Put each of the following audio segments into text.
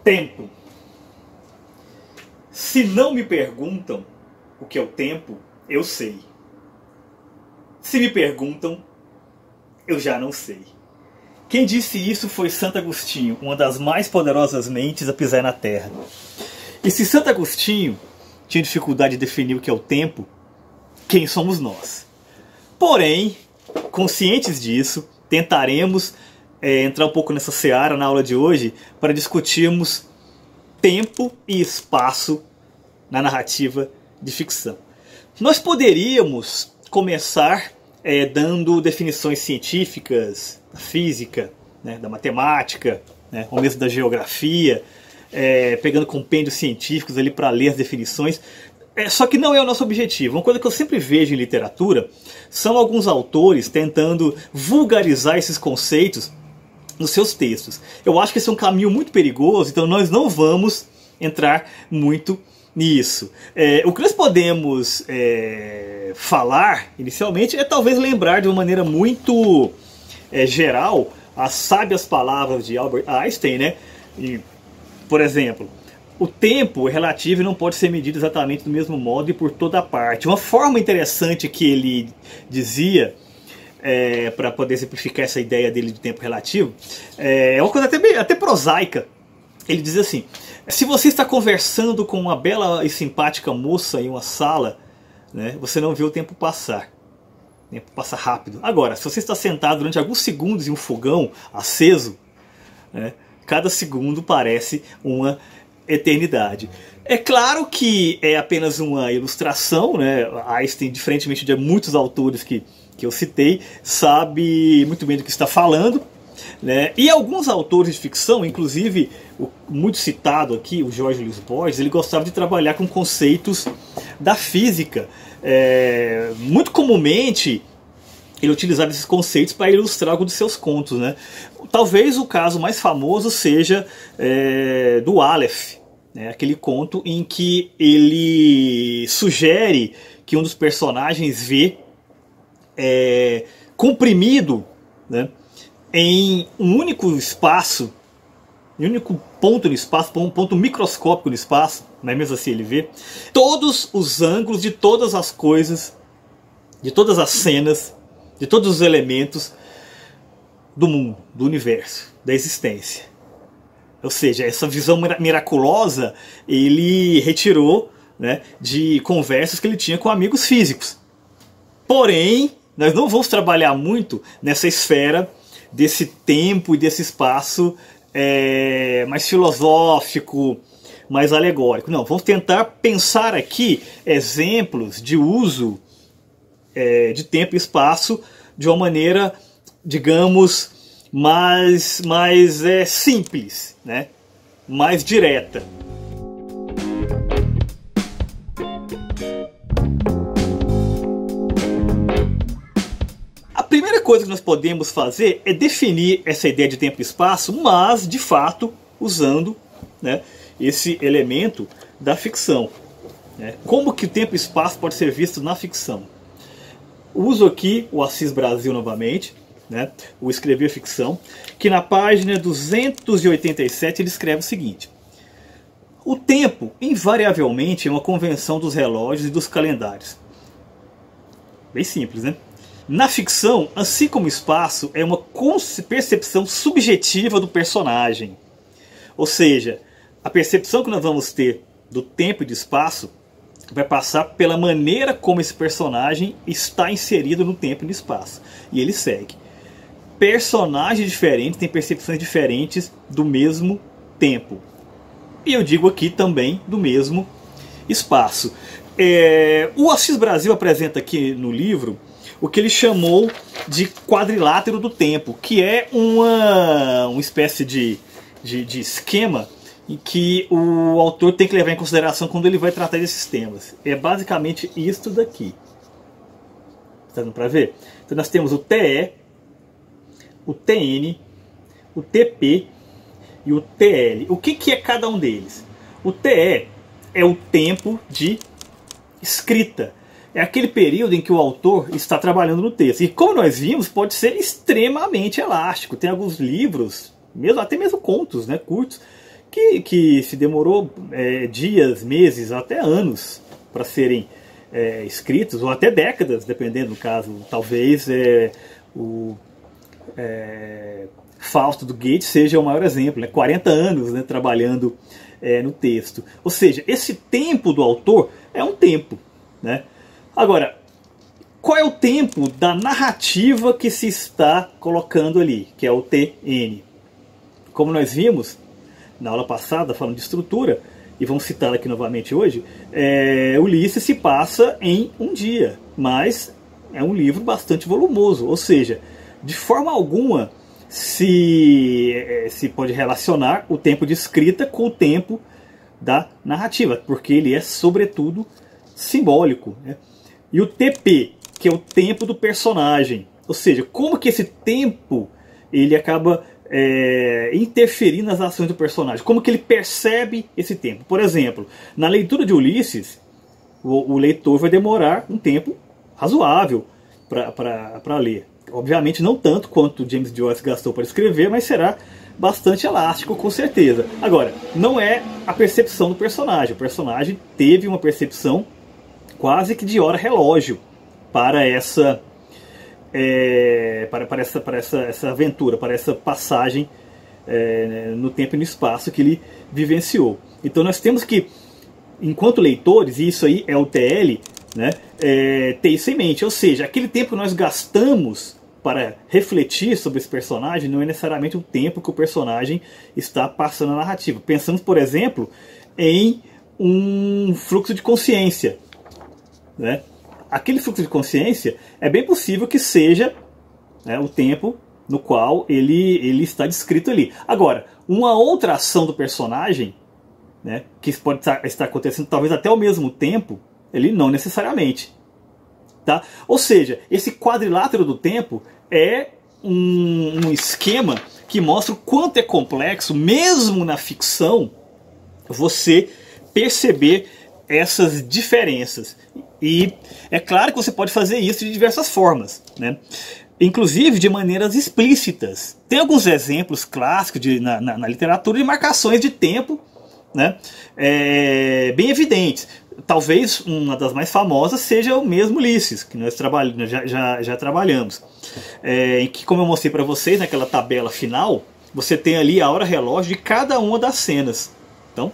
Tempo. Se não me perguntam o que é o tempo, eu sei. Se me perguntam, eu já não sei. Quem disse isso foi Santo Agostinho, uma das mais poderosas mentes a pisar na Terra. E se Santo Agostinho tinha dificuldade de definir o que é o tempo, quem somos nós? Porém, conscientes disso, tentaremos entrar um pouco nessa seara na aula de hoje para discutirmos tempo e espaço na narrativa de ficção. Nós poderíamos começar dando definições científicas da física, né, da matemática, né, ou mesmo da geografia, pegando compêndios científicos ali para ler as definições. Só que não é o nosso objetivo. Uma coisa que eu sempre vejo em literatura são alguns autores tentando vulgarizar esses conceitos nos seus textos. Eu acho que esse é um caminho muito perigoso, então nós não vamos entrar muito nisso. O que nós podemos falar inicialmente é talvez lembrar de uma maneira muito geral as sábias palavras de Albert Einstein, né? E, por exemplo, o tempo é relativo e não pode ser medido exatamente do mesmo modo e por toda parte. Uma forma interessante que ele dizia, para poder simplificar essa ideia dele de tempo relativo, é uma coisa até prosaica. Ele diz assim: se você está conversando com uma bela e simpática moça em uma sala, né, você não vê o tempo passar. O tempo passa rápido. Agora, se você está sentado durante alguns segundos em um fogão aceso, né, cada segundo parece uma eternidade. É claro que é apenas uma ilustração, né? Einstein, diferentemente de muitos autores que eu citei, sabe muito bem do que está falando, né? E alguns autores de ficção, inclusive o muito citado aqui, o Jorge Luiz Borges, ele gostava de trabalhar com conceitos da física. Muito comumente ele utilizava esses conceitos para ilustrar alguns dos seus contos, né? Talvez o caso mais famoso seja do Aleph, né? Aquele conto em que ele sugere que um dos personagens vê comprimido, né, em um único espaço, em um único ponto no espaço, um ponto microscópico no espaço, não é mesmo assim ele vê, todos os ângulos de todas as coisas, de todas as cenas, de todos os elementos do mundo, do universo, da existência. Ou seja, essa visão miraculosa ele retirou, né, de conversas que ele tinha com amigos físicos. Porém, nós não vamos trabalhar muito nessa esfera desse tempo e desse espaço mais filosófico, mais alegórico. Não, vamos tentar pensar aqui exemplos de uso de tempo e espaço de uma maneira, digamos, mais simples, né? Mais direta. A primeira coisa que nós podemos fazer é definir essa ideia de tempo e espaço, mas de fato usando, né, esse elemento da ficção, né? Como que o tempo e espaço pode ser visto na ficção? Uso aqui o Assis Brasil novamente, né, o Escrever Ficção, que na página 287 ele escreve o seguinte: o tempo invariavelmente é uma convenção dos relógios e dos calendários. Bem simples, né? Na ficção, assim como o espaço, é uma percepção subjetiva do personagem. Ou seja, a percepção que nós vamos ter do tempo e do espaço vai passar pela maneira como esse personagem está inserido no tempo e no espaço. E ele segue: personagens diferentes têm percepções diferentes do mesmo tempo. E eu digo aqui também do mesmo espaço. O Assis Brasil apresenta aqui no livro o que ele chamou de quadrilátero do tempo, que é uma espécie de esquema em que o autor tem que levar em consideração quando ele vai tratar desses temas. É basicamente isto daqui. Está dando para ver? Então nós temos o TE, o TN, o TP e o TL. O que é cada um deles? O TE é o tempo de escrita. É aquele período em que o autor está trabalhando no texto. E como nós vimos, pode ser extremamente elástico. Tem alguns livros, até mesmo contos, né, curtos, que se demorou dias, meses, até anos para serem escritos, ou até décadas, dependendo do caso. Talvez o Fausto do Goethe seja o maior exemplo, né? 40 anos, né, trabalhando no texto. Ou seja, esse tempo do autor é um tempo, né? Agora, qual é o tempo da narrativa que se está colocando ali, que é o TN? Como nós vimos na aula passada, falando de estrutura, e vamos citar aqui novamente hoje, Ulisses se passa em um dia, mas é um livro bastante volumoso, ou seja, de forma alguma se pode relacionar o tempo de escrita com o tempo da narrativa, porque ele é sobretudo simbólico, né? E o TP, que é o tempo do personagem, ou seja, como que esse tempo ele acaba interferir nas ações do personagem, como que ele percebe esse tempo. Por exemplo, na leitura de Ulisses, o leitor vai demorar um tempo razoável para ler. Obviamente não tanto quanto James Joyce gastou para escrever, mas será bastante elástico, com certeza. Agora, não é a percepção do personagem. O personagem teve uma percepção quase que de hora relógio para essa essa aventura, para essa passagem no tempo e no espaço que ele vivenciou. Então nós temos que, enquanto leitores, e isso aí é o TL, né, ter isso em mente. Ou seja, aquele tempo que nós gastamos para refletir sobre esse personagem não é necessariamente o tempo que o personagem está passando na narrativa. Pensamos, por exemplo, em um fluxo de consciência, né? Aquele fluxo de consciência é bem possível que seja, né, o tempo no qual ele está descrito ali. Agora, uma outra ação do personagem, né, que pode estar acontecendo talvez até ao mesmo tempo, ele não necessariamente. Tá? Ou seja, esse quadrilátero do tempo é um esquema que mostra o quanto é complexo, mesmo na ficção, você perceber essas diferenças. E é claro que você pode fazer isso de diversas formas, né? Inclusive de maneiras explícitas. Tem alguns exemplos clássicos na literatura de marcações de tempo, né, bem evidentes. Talvez uma das mais famosas seja o mesmo Ulisses, que nós já trabalhamos. Em que, como eu mostrei para vocês naquela tabela final, você tem ali a hora relógio de cada uma das cenas. Então,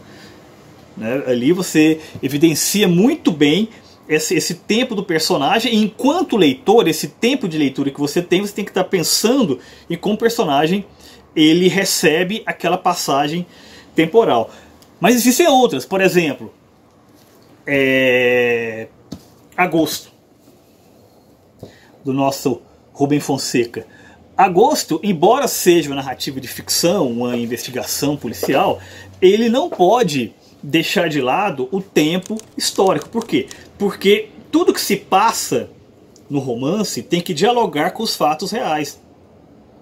né, ali você evidencia muito bem esse tempo do personagem, e enquanto leitor, esse tempo de leitura que você tem que estar pensando em como o personagem ele recebe aquela passagem temporal. Mas existem outras, por exemplo, Agosto, do nosso Rubem Fonseca. Agosto, embora seja uma narrativa de ficção, uma investigação policial, ele não pode deixar de lado o tempo histórico. Por quê? Porque tudo que se passa no romance tem que dialogar com os fatos reais,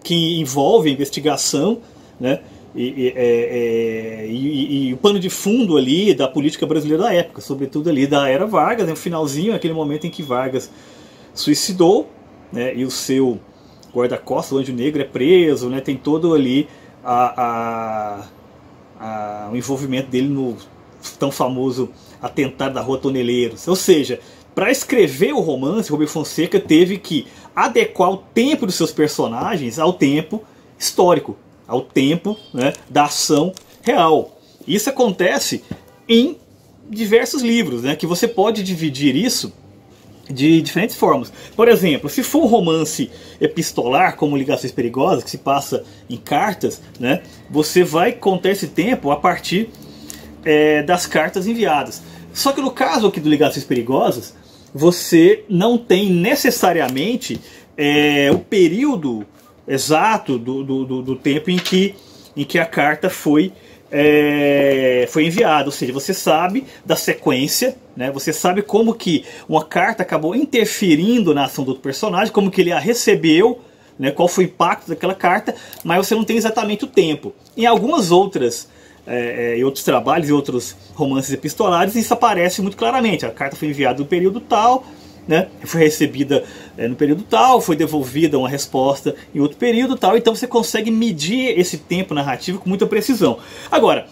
que envolve a investigação, né, e o pano de fundo ali da política brasileira da época, sobretudo ali da era Vargas, no finalzinho, aquele momento em que Vargas suicidou, né, e o seu guarda-costas, o Anjo Negro, é preso, né, tem todo ali o envolvimento dele no tão famoso atentado da Rua Toneleiros. Ou seja, para escrever o romance, Rubem Fonseca teve que adequar o tempo dos seus personagens ao tempo histórico, ao tempo, né, da ação real. Isso acontece em diversos livros, né, que você pode dividir isso de diferentes formas. Por exemplo, se for um romance epistolar, como Ligações Perigosas, que se passa em cartas, né, você vai contar esse tempo a partir das cartas enviadas. Só que no caso aqui do Ligações Perigosas, você não tem necessariamente o período exato do tempo em que a carta foi enviada. Ou seja, você sabe da sequência, né? Você sabe como que uma carta acabou interferindo na ação do outro personagem, como que ele a recebeu, né? Qual foi o impacto daquela carta, mas você não tem exatamente o tempo. Em algumas outras em outros trabalhos e outros romances epistolares, isso aparece muito claramente. A carta foi enviada no período tal, né, foi recebida no período tal, foi devolvida uma resposta em outro período tal. Então você consegue medir esse tempo narrativo com muita precisão. Agora,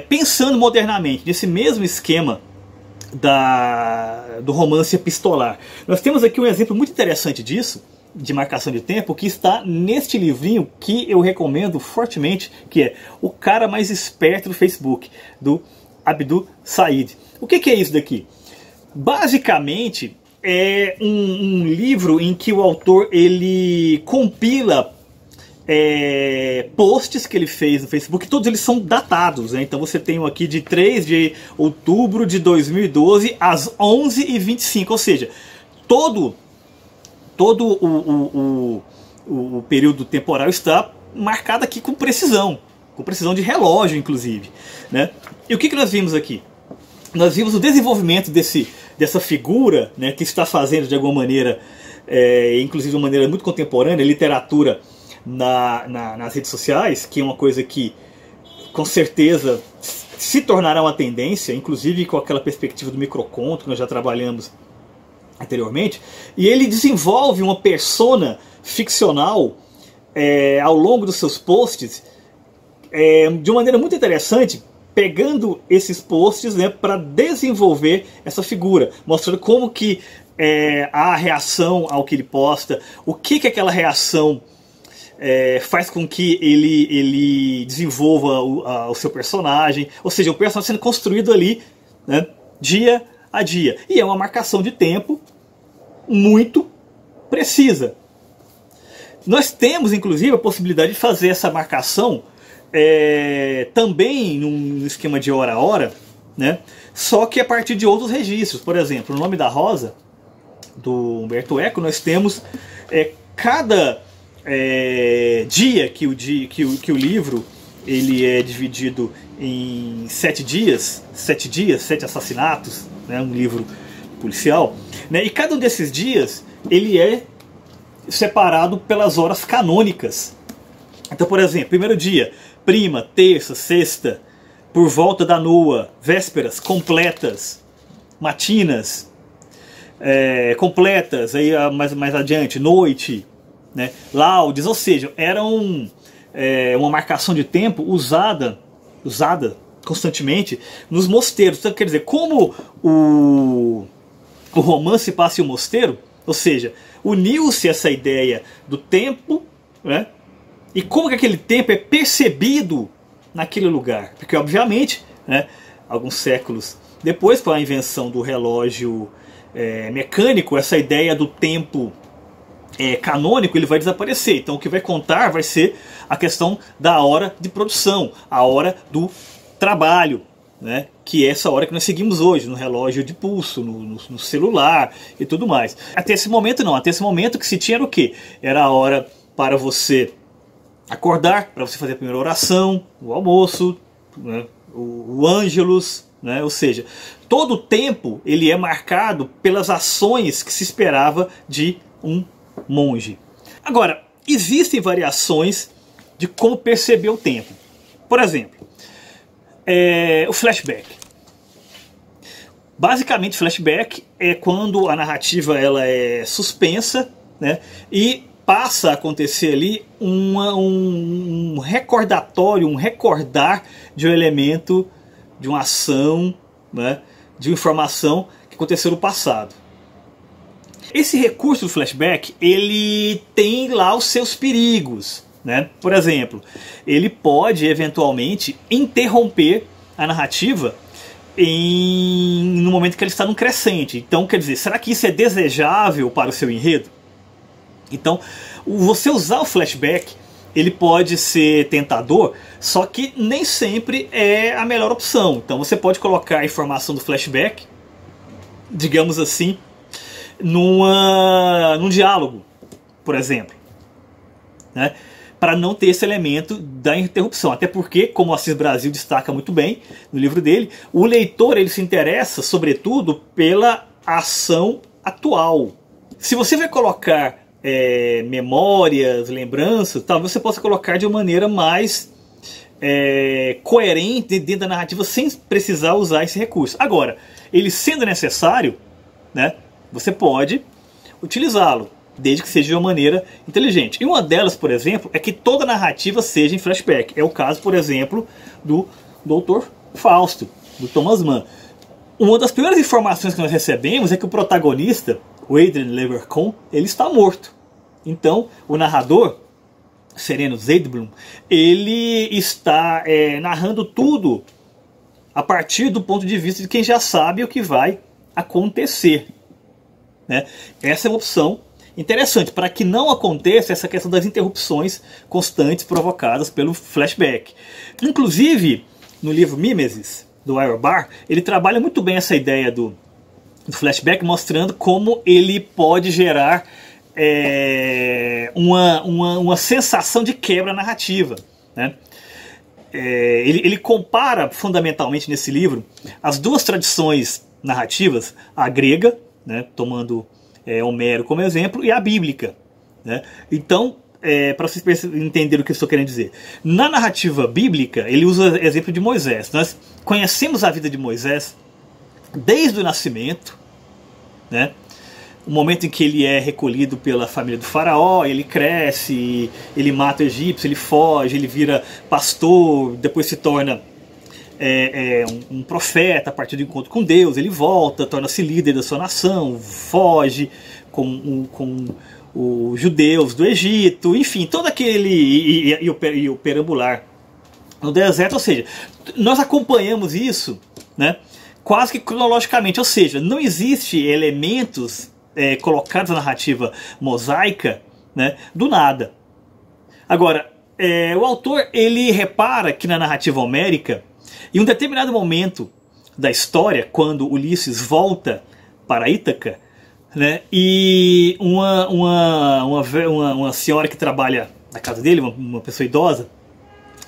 pensando modernamente, nesse mesmo esquema do romance epistolar. Nós temos aqui um exemplo muito interessante disso, de marcação de tempo, que está neste livrinho que eu recomendo fortemente, que é O Cara Mais Esperto do Facebook, do Abdul Said. O que é isso daqui? Basicamente é um livro em que o autor ele compila posts que ele fez no Facebook, todos eles são datados, né? Então você tem um aqui de 3 de outubro de 2012 às 11h25, ou seja, todo o período temporal está marcado aqui com precisão de relógio, inclusive, né? E o que nós vimos aqui? Nós vimos o desenvolvimento dessa figura, né, que está fazendo de alguma maneira, inclusive de uma maneira muito contemporânea, literatura nas redes sociais, que é uma coisa que com certeza se tornará uma tendência, inclusive com aquela perspectiva do microconto que nós já trabalhamos anteriormente, e ele desenvolve uma persona ficcional ao longo dos seus posts de uma maneira muito interessante, pegando esses posts, né, para desenvolver essa figura, mostrando como que a reação ao que ele posta, o que aquela reação faz com que ele desenvolva o seu personagem, ou seja, o personagem sendo construído ali, né, dia a dia. E é uma marcação de tempo muito precisa. Nós temos, inclusive, a possibilidade de fazer essa marcação também num esquema de hora a hora, né, só que a partir de outros registros. Por exemplo, no Nome da Rosa, do Humberto Eco, nós temos cada dia que o livro ele é dividido em 7 dias, 7 assassinatos, né, um livro policial, né, e cada um desses dias ele é separado pelas horas canônicas. Então, por exemplo, primeiro dia, prima, terça, sexta, por volta da nua, vésperas, completas, matinas, completas, aí mais adiante, noite, né, laudes, ou seja, era uma marcação de tempo usada constantemente nos mosteiros. Então, quer dizer, como o romance passa em um mosteiro, ou seja, uniu-se essa ideia do tempo, né, e como que aquele tempo é percebido naquele lugar. Porque, obviamente, né, alguns séculos depois, com a invenção do relógio mecânico, essa ideia do tempo canônico ele vai desaparecer. Então o que vai contar vai ser a questão da hora de produção, a hora do trabalho, né? Que é essa hora que nós seguimos hoje, no relógio de pulso, no celular e tudo mais. Até esse momento não, até esse momento que se tinha era o quê? Era a hora para você acordar, para você fazer a primeira oração, o almoço, né? o ângelus, né? Ou seja, todo o tempo ele é marcado pelas ações que se esperava de um monge. Agora, existem variações de como perceber o tempo. Por exemplo, o flashback. Basicamente, flashback é quando a narrativa ela é suspensa, né, e passa a acontecer ali um recordatório, um recordar de um elemento, de uma ação, né, de uma informação que aconteceu no passado. Esse recurso do flashback, ele tem lá os seus perigos, né? Por exemplo, ele pode eventualmente interromper a narrativa no momento que ele está num crescente. Então, quer dizer, será que isso é desejável para o seu enredo? Então, você usar o flashback, ele pode ser tentador, só que nem sempre é a melhor opção. Então você pode colocar a informação do flashback, digamos assim, num diálogo, por exemplo, né? Para não ter esse elemento da interrupção. Até porque, como o Assis Brasil destaca muito bem no livro dele, o leitor ele se interessa sobretudo pela ação atual. Se você vai colocar memórias, lembranças, talvez você possa colocar de uma maneira mais coerente dentro da narrativa sem precisar usar esse recurso. Agora, ele sendo necessário, né, você pode utilizá-lo, desde que seja de uma maneira inteligente. E uma delas, por exemplo, é que toda narrativa seja em flashback. É o caso, por exemplo, do do autor Fausto, do Thomas Mann. Uma das primeiras informações que nós recebemos é que o protagonista, o Adrian Levercon, ele está morto. Então, o narrador, Sereno Zeidblum, ele está narrando tudo a partir do ponto de vista de quem já sabe o que vai acontecer, né? Essa é uma opção interessante, para que não aconteça essa questão das interrupções constantes provocadas pelo flashback. Inclusive, no livro Mimesis, do Ira Barr, ele trabalha muito bem essa ideia do flashback, mostrando como ele pode gerar uma sensação de quebra narrativa, né? Ele compara fundamentalmente nesse livro as duas tradições narrativas, a grega, né, tomando Homero como exemplo, e a bíblica, né? Então, para vocês entenderem o que eu estou querendo dizer, na narrativa bíblica ele usa exemplo de Moisés. Nós conhecemos a vida de Moisés desde o nascimento, né? O momento em que ele é recolhido pela família do faraó, ele cresce, ele mata o egípcio, ele foge, ele vira pastor, depois se torna um profeta a partir do encontro com Deus, ele volta, torna-se líder da sua nação, foge com os judeus do Egito, enfim, todo aquele e o perambular no deserto. Ou seja, nós acompanhamos isso, né, quase que cronologicamente, ou seja, não existe elementos colocados na narrativa mosaica, né, do nada. Agora, o autor ele repara que na narrativa homérica, em um determinado momento da história, quando Ulisses volta para Ítaca, né, e uma senhora que trabalha na casa dele, uma pessoa idosa,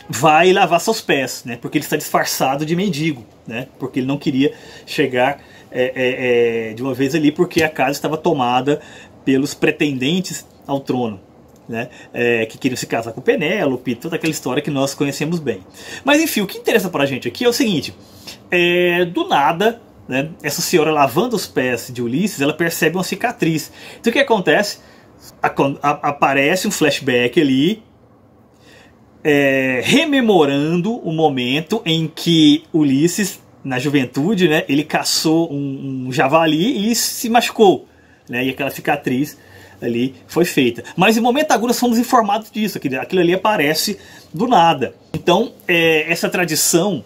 vai lavar seus pés, né, porque ele está disfarçado de mendigo, né, porque ele não queria chegar de uma vez ali, porque a casa estava tomada pelos pretendentes ao trono, né, que queriam se casar com Penélope, toda aquela história que nós conhecemos bem. Mas enfim, o que interessa pra gente aqui é o seguinte: do nada, né, essa senhora lavando os pés de Ulisses, ela percebe uma cicatriz. Então o que acontece? Aparece um flashback ali, rememorando o momento em que Ulisses, na juventude, né, ele caçou um javali e se machucou, né, e aquela cicatriz ali foi feita. Mas em momento algum nós somos informados disso, aquilo ali aparece do nada. Então essa tradição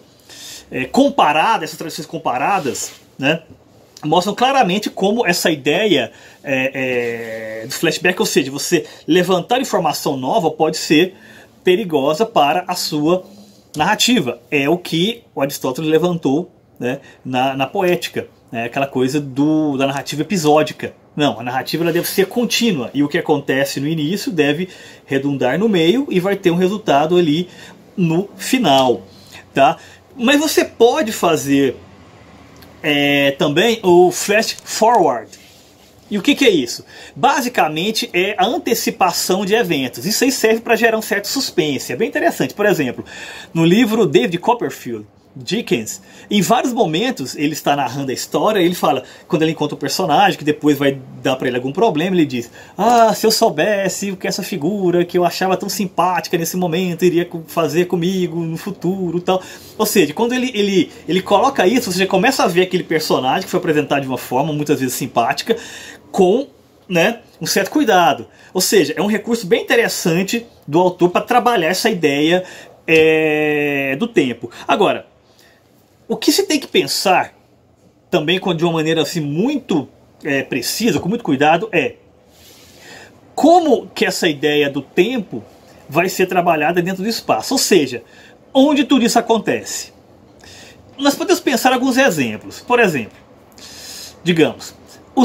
comparada, essas tradições comparadas, né, mostram claramente como essa ideia do flashback, ou seja, você levantar informação nova, pode ser perigosa para a sua narrativa. É o que o Aristóteles levantou, né, na poética, né, aquela coisa da narrativa episódica. Não, a narrativa ela deve ser contínua, e o que acontece no início deve redundar no meio e vai ter um resultado ali no final, tá? Mas você pode fazer também o flash forward. E o que é isso? Basicamente é a antecipação de eventos. Isso aí serve para gerar um certo suspense. É bem interessante. Por exemplo, no livro David Copperfield, Dickens, em vários momentos ele está narrando a história, ele fala, quando ele encontra o personagem que depois vai dar para ele algum problema, ele diz: ah, se eu soubesse o que essa figura que eu achava tão simpática nesse momento iria fazer comigo no futuro, tal. Ou seja, quando ele coloca isso, você já começa a ver aquele personagem que foi apresentado de uma forma muitas vezes simpática, com, né, um certo cuidado. Ou seja, é um recurso bem interessante do autor para trabalhar essa ideia do tempo. Agora, o que se tem que pensar também de uma maneira assim, muito precisa, com muito cuidado, como que essa ideia do tempo vai ser trabalhada dentro do espaço. Ou seja, onde tudo isso acontece. Nós podemos pensar alguns exemplos. Por exemplo, digamos, o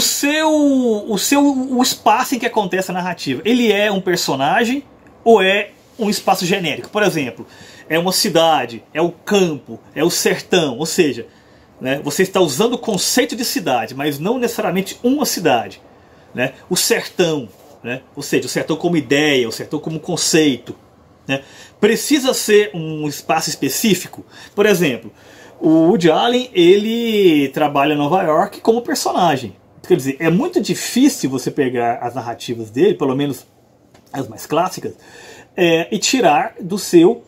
espaço em que acontece a narrativa, ele é um personagem ou é um espaço genérico? Por exemplo, é uma cidade, é o campo, é o sertão. Ou seja, né, você está usando o conceito de cidade, mas não necessariamente uma cidade, né? O sertão, né? Ou seja, o sertão como ideia, o sertão como conceito, né? Precisa ser um espaço específico. Por exemplo, o Woody Allen, ele trabalha em Nova York como personagem. Quer dizer, é muito difícil você pegar as narrativas dele, pelo menos as mais clássicas, e tirar do seu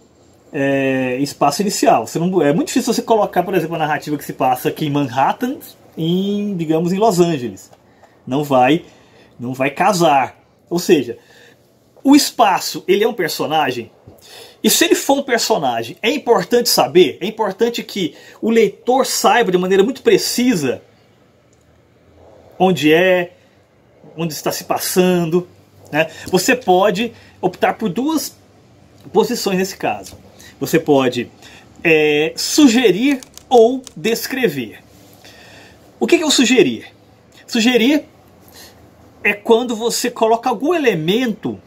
espaço inicial. É muito difícil você colocar, por exemplo, a narrativa que se passa aqui em Manhattan, digamos, em Los Angeles. Não vai casar. Ou seja, o espaço, ele é um personagem. E se ele for um personagem, é importante saber, é importante que o leitor saiba de maneira muito precisa onde está se passando, né? Você pode optar por duas posições nesse caso. Você pode sugerir ou descrever. O que é o sugerir? Sugerir é quando você coloca algum elemento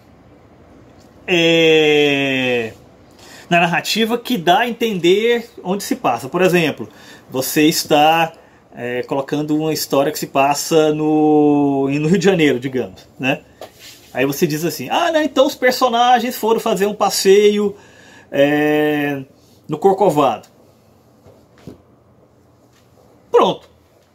na narrativa que dá a entender onde se passa. Por exemplo, você está colocando uma história que se passa no Rio de Janeiro, digamos, né? Aí você diz assim, né, então os personagens foram fazer um passeio no Corcovado. Pronto.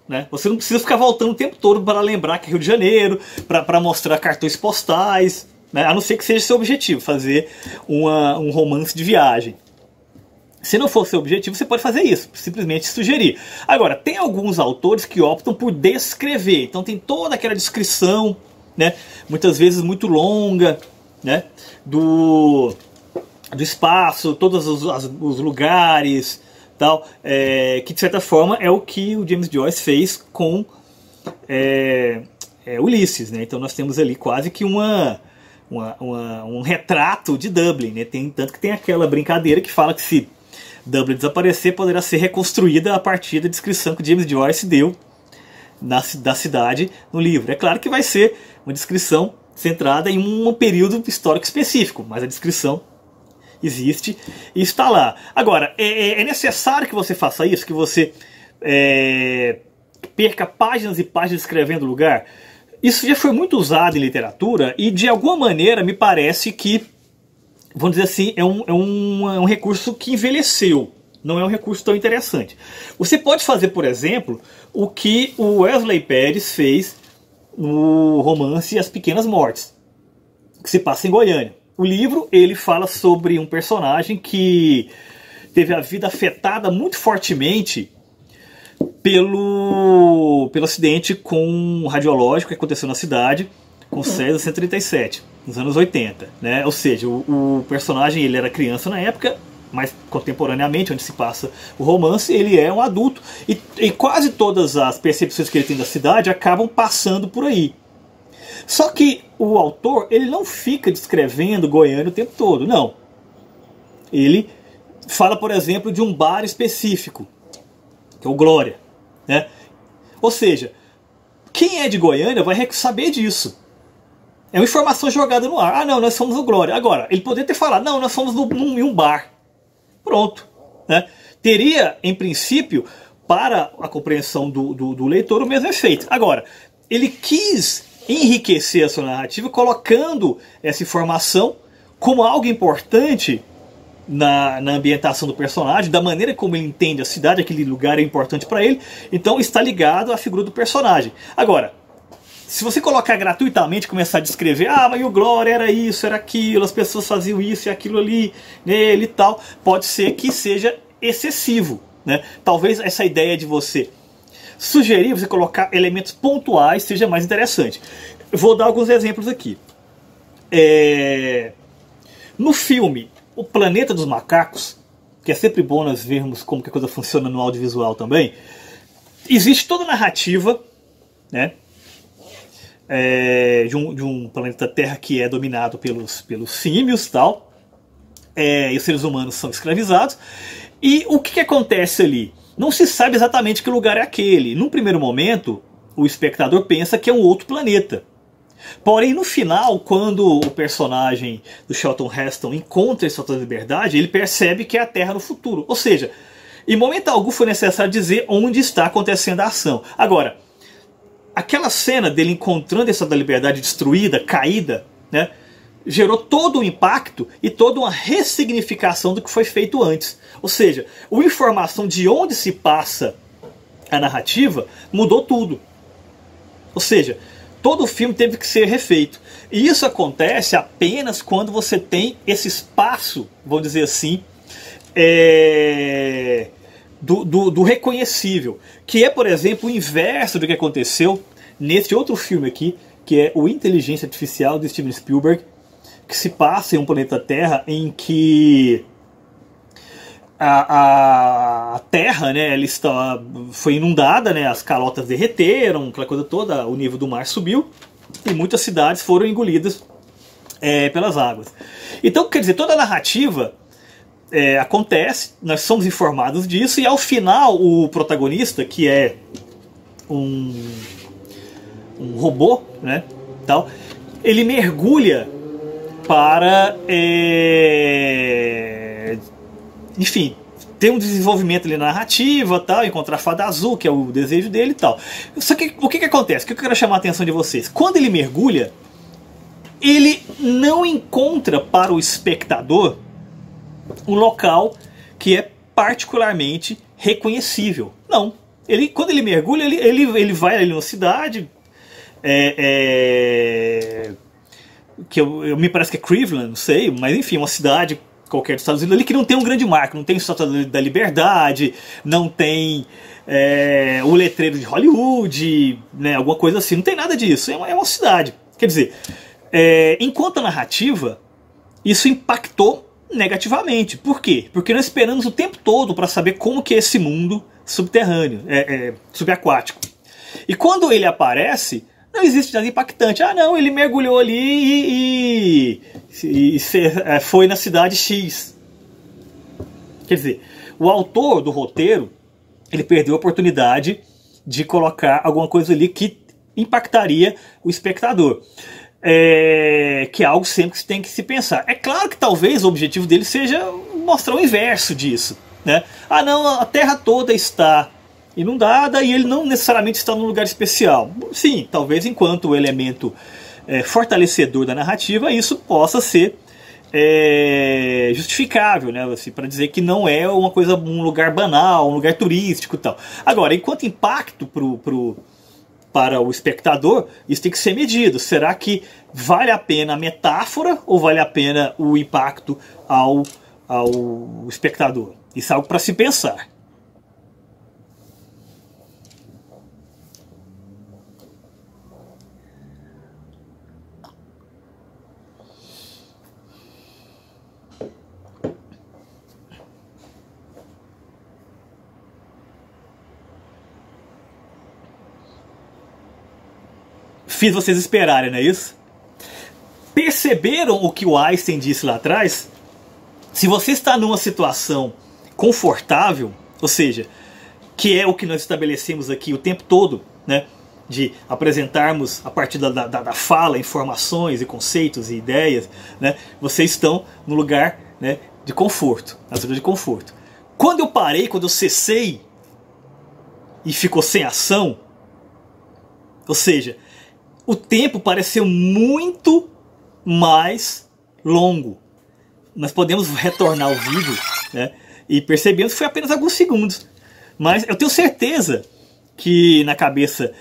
Né? Você não precisa ficar voltando o tempo todo para lembrar que é Rio de Janeiro, para mostrar cartões postais, né? A não ser que seja seu objetivo, fazer um romance de viagem. Se não for seu objetivo, você pode fazer isso, simplesmente sugerir. Agora, tem alguns autores que optam por descrever, então tem toda aquela descrição, né? Muitas vezes muito longa, né? do espaço, todos os lugares, tal, que de certa forma é o que o James Joyce fez com Ulisses, né? Então nós temos ali quase que um retrato de Dublin, né? Tanto que tem aquela brincadeira que fala que se Dublin desaparecer, poderá ser reconstruída a partir da descrição que James Joyce deu da cidade no livro. É claro que vai ser uma descrição centrada em um período histórico específico, mas a descrição existe e está lá. Agora, é necessário que você faça isso, que você perca páginas e páginas escrevendo o lugar? Isso já foi muito usado em literatura e de alguma maneira me parece que, vamos dizer assim, é um recurso que envelheceu. Não é um recurso tão interessante. Você pode fazer, por exemplo, o que o Wesley Pérez fez no romance As Pequenas Mortes, que se passa em Goiânia. O livro, ele fala sobre um personagem que teve a vida afetada muito fortemente pelo acidente radiológico que aconteceu na cidade com César 137, nos anos 80. Né? Ou seja, o personagem, ele era criança na época, mas contemporaneamente, onde se passa o romance, ele é um adulto. E quase todas as percepções que ele tem da cidade acabam passando por aí. Só que o autor, ele não fica descrevendo Goiânia o tempo todo, não. Ele fala, por exemplo, de um bar específico, que é o Glória, né? Ou seja, quem é de Goiânia vai saber disso. É uma informação jogada no ar. Não, nós somos o Glória. Agora, ele poderia ter falado, não, nós somos em um bar. Pronto. Né? Teria, em princípio, para a compreensão do leitor, o mesmo efeito. Agora, ele quis enriquecer a sua narrativa colocando essa informação como algo importante na ambientação do personagem, da maneira como ele entende a cidade, aquele lugar é importante para ele, então está ligado à figura do personagem. Agora, se você colocar gratuitamente, começar a descrever, mas o Glória era isso, era aquilo, as pessoas faziam isso e aquilo ali, nele e tal, pode ser que seja excessivo, né? Talvez essa ideia de você sugerir, você colocar elementos pontuais seja mais interessante. Eu vou dar alguns exemplos aqui. No filme O Planeta dos Macacos, que é sempre bom nós vermos como que a coisa funciona no audiovisual também, existe toda a narrativa, né, de um planeta Terra que é dominado pelos símios, tal, e os seres humanos são escravizados. E o que acontece ali? Não se sabe exatamente que lugar é aquele. Num primeiro momento, o espectador pensa que é um outro planeta. Porém, no final, quando o personagem do Charlton Heston encontra essa outra liberdade, ele percebe que é a Terra no futuro. Ou seja, em momento algum foi necessário dizer onde está acontecendo a ação. Agora, aquela cena dele encontrando essa liberdade destruída, caída, né, gerou todo um impacto e toda uma ressignificação do que foi feito antes. Ou seja, a informação de onde se passa a narrativa mudou tudo. Ou seja, todo o filme teve que ser refeito. E isso acontece apenas quando você tem esse espaço, vamos dizer assim, do reconhecível, que é, por exemplo, o inverso do que aconteceu nesse outro filme aqui, que é o Inteligência Artificial de Steven Spielberg, que se passa em um planeta Terra em que a Terra, né, ela foi inundada, né, as calotas derreteram, aquela coisa toda, o nível do mar subiu e muitas cidades foram engolidas pelas águas. Então, quer dizer, toda a narrativa acontece, nós somos informados disso, e ao final o protagonista, que é um robô, né, tal, ele mergulha para enfim, ter um desenvolvimento ali na narrativa, tal, encontrar a fada azul, que é o desejo dele e tal. Só que o que acontece? O que eu quero chamar a atenção de vocês? Quando ele mergulha, ele não encontra para o espectador um local que é particularmente reconhecível. Não. Quando ele mergulha, ele vai ali numa cidade, que me parece que é Cleveland, não sei, mas enfim, uma cidade qualquer dos Estados Unidos ali que não tem um grande marco, não tem Estátua da Liberdade, não tem o letreiro de Hollywood, né, alguma coisa assim, não tem nada disso, é uma cidade. Quer dizer, enquanto a narrativa, isso impactou negativamente. Por quê? Porque nós esperamos o tempo todo para saber como que é esse mundo subterrâneo, subaquático. E quando ele aparece, não existe nada impactante. Ah, não, ele mergulhou ali e foi na cidade X. Quer dizer, o autor do roteiro, ele perdeu a oportunidade de colocar alguma coisa ali que impactaria o espectador. Que é algo sempre que se tem que se pensar. É claro que talvez o objetivo dele seja mostrar o inverso disso, né? Ah, não, a Terra toda está inundada e ele não necessariamente está num lugar especial. Sim, talvez enquanto o elemento fortalecedor da narrativa, isso possa ser justificável, né? Assim, para dizer que não é uma coisa, um lugar banal, um lugar turístico e tal. Agora, enquanto impacto para o espectador, isso tem que ser medido. Será que vale a pena a metáfora ou vale a pena o impacto ao espectador? Isso é algo para se pensar. Fiz vocês esperarem, não é isso? Perceberam o que o Einstein disse lá atrás? Se você está numa situação confortável, ou seja, que é o que nós estabelecemos aqui o tempo todo, né, de apresentarmos a partir da fala, informações e conceitos e ideias, né, vocês estão no lugar, né, de conforto, na zona de conforto. Quando eu parei, quando eu cessei e ficou sem ação, ou seja, o tempo pareceu muito mais longo. Nós podemos retornar ao vídeo, né, e percebemos que foi apenas alguns segundos. Mas eu tenho certeza que na cabeça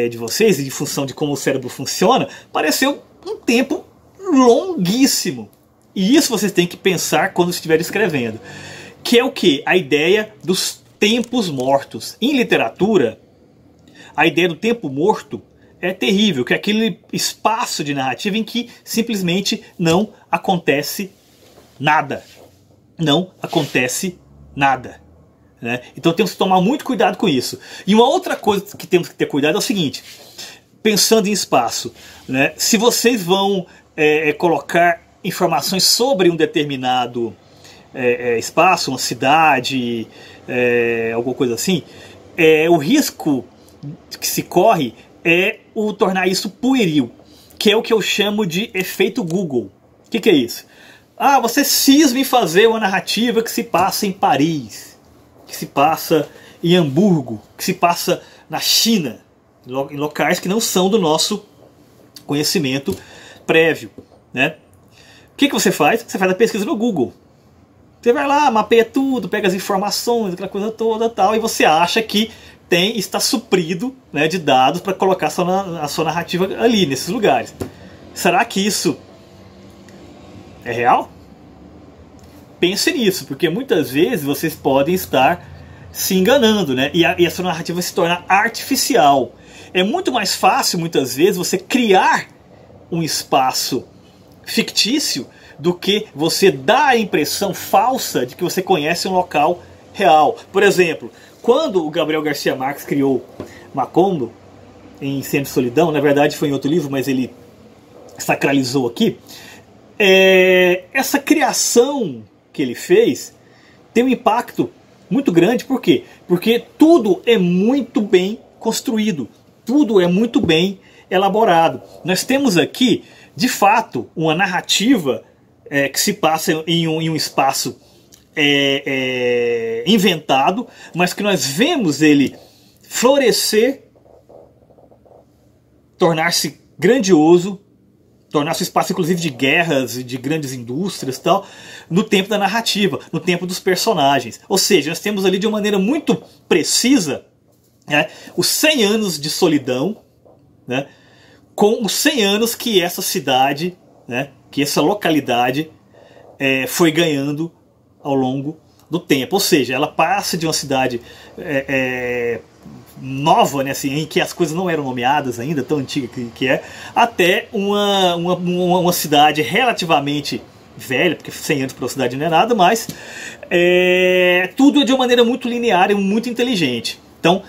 de vocês, em função de como o cérebro funciona, pareceu um tempo longuíssimo. E isso vocês têm que pensar quando estiver escrevendo. Que é o quê? A ideia dos tempos mortos. Em literatura, a ideia do tempo morto é terrível, que é aquele espaço de narrativa em que simplesmente não acontece nada. Não acontece nada. Né? Então temos que tomar muito cuidado com isso. E uma outra coisa que temos que ter cuidado é o seguinte, pensando em espaço, né? Se vocês vão colocar informações sobre um determinado espaço, uma cidade, alguma coisa assim, o risco que se corre é o tornar isso pueril, que é o que eu chamo de efeito Google. O que é isso? Ah, você cisma em fazer uma narrativa que se passa em Paris, que se passa em Hamburgo, que se passa na China, em locais que não são do nosso conhecimento prévio, né? O que você faz? Você faz a pesquisa no Google. Você vai lá, mapeia tudo, pega as informações, aquela coisa toda tal, e você acha que está suprido, né, de dados para colocar a sua narrativa ali, nesses lugares. Será que isso é real? pense nisso, porque muitas vezes vocês podem estar se enganando, né? E a sua narrativa se torna artificial. É muito mais fácil, muitas vezes, você criar um espaço fictício do que você dar a impressão falsa de que você conhece um local real. Por exemplo, quando o Gabriel Garcia Marques criou Macondo, em Sempre Solidão, na verdade foi em outro livro, mas ele sacralizou aqui, essa criação que ele fez tem um impacto muito grande. Por quê? Porque tudo é muito bem construído, tudo é muito bem elaborado. Nós temos aqui, de fato, uma narrativa que se passa em um espaço inventado, mas que nós vemos ele florescer, tornar-se grandioso, tornar-se um espaço inclusive de guerras, de grandes indústrias e tal, no tempo da narrativa, no tempo dos personagens. Ou seja, nós temos ali de uma maneira muito precisa, né, os 100 anos de solidão, né, com os 100 anos que essa cidade, né, que essa localidade foi ganhando ao longo do tempo. Ou seja, ela passa de uma cidade nova, né, assim, em que as coisas não eram nomeadas ainda, tão antiga que é, até uma cidade relativamente velha, porque 100 anos para uma cidade não é nada, mas tudo é de uma maneira muito linear e muito inteligente. Então,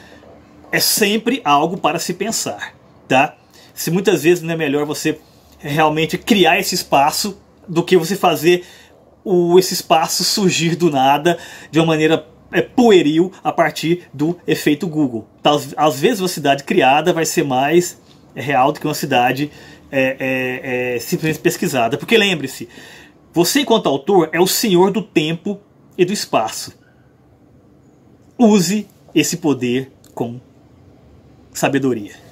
é sempre algo para se pensar, tá? Se muitas vezes não é melhor você realmente criar esse espaço do que você fazer esse espaço surgir do nada de uma maneira pueril a partir do efeito Google. Às vezes uma cidade criada vai ser mais real do que uma cidade simplesmente pesquisada. Porque lembre-se, você enquanto autor é o senhor do tempo e do espaço. Use esse poder com sabedoria.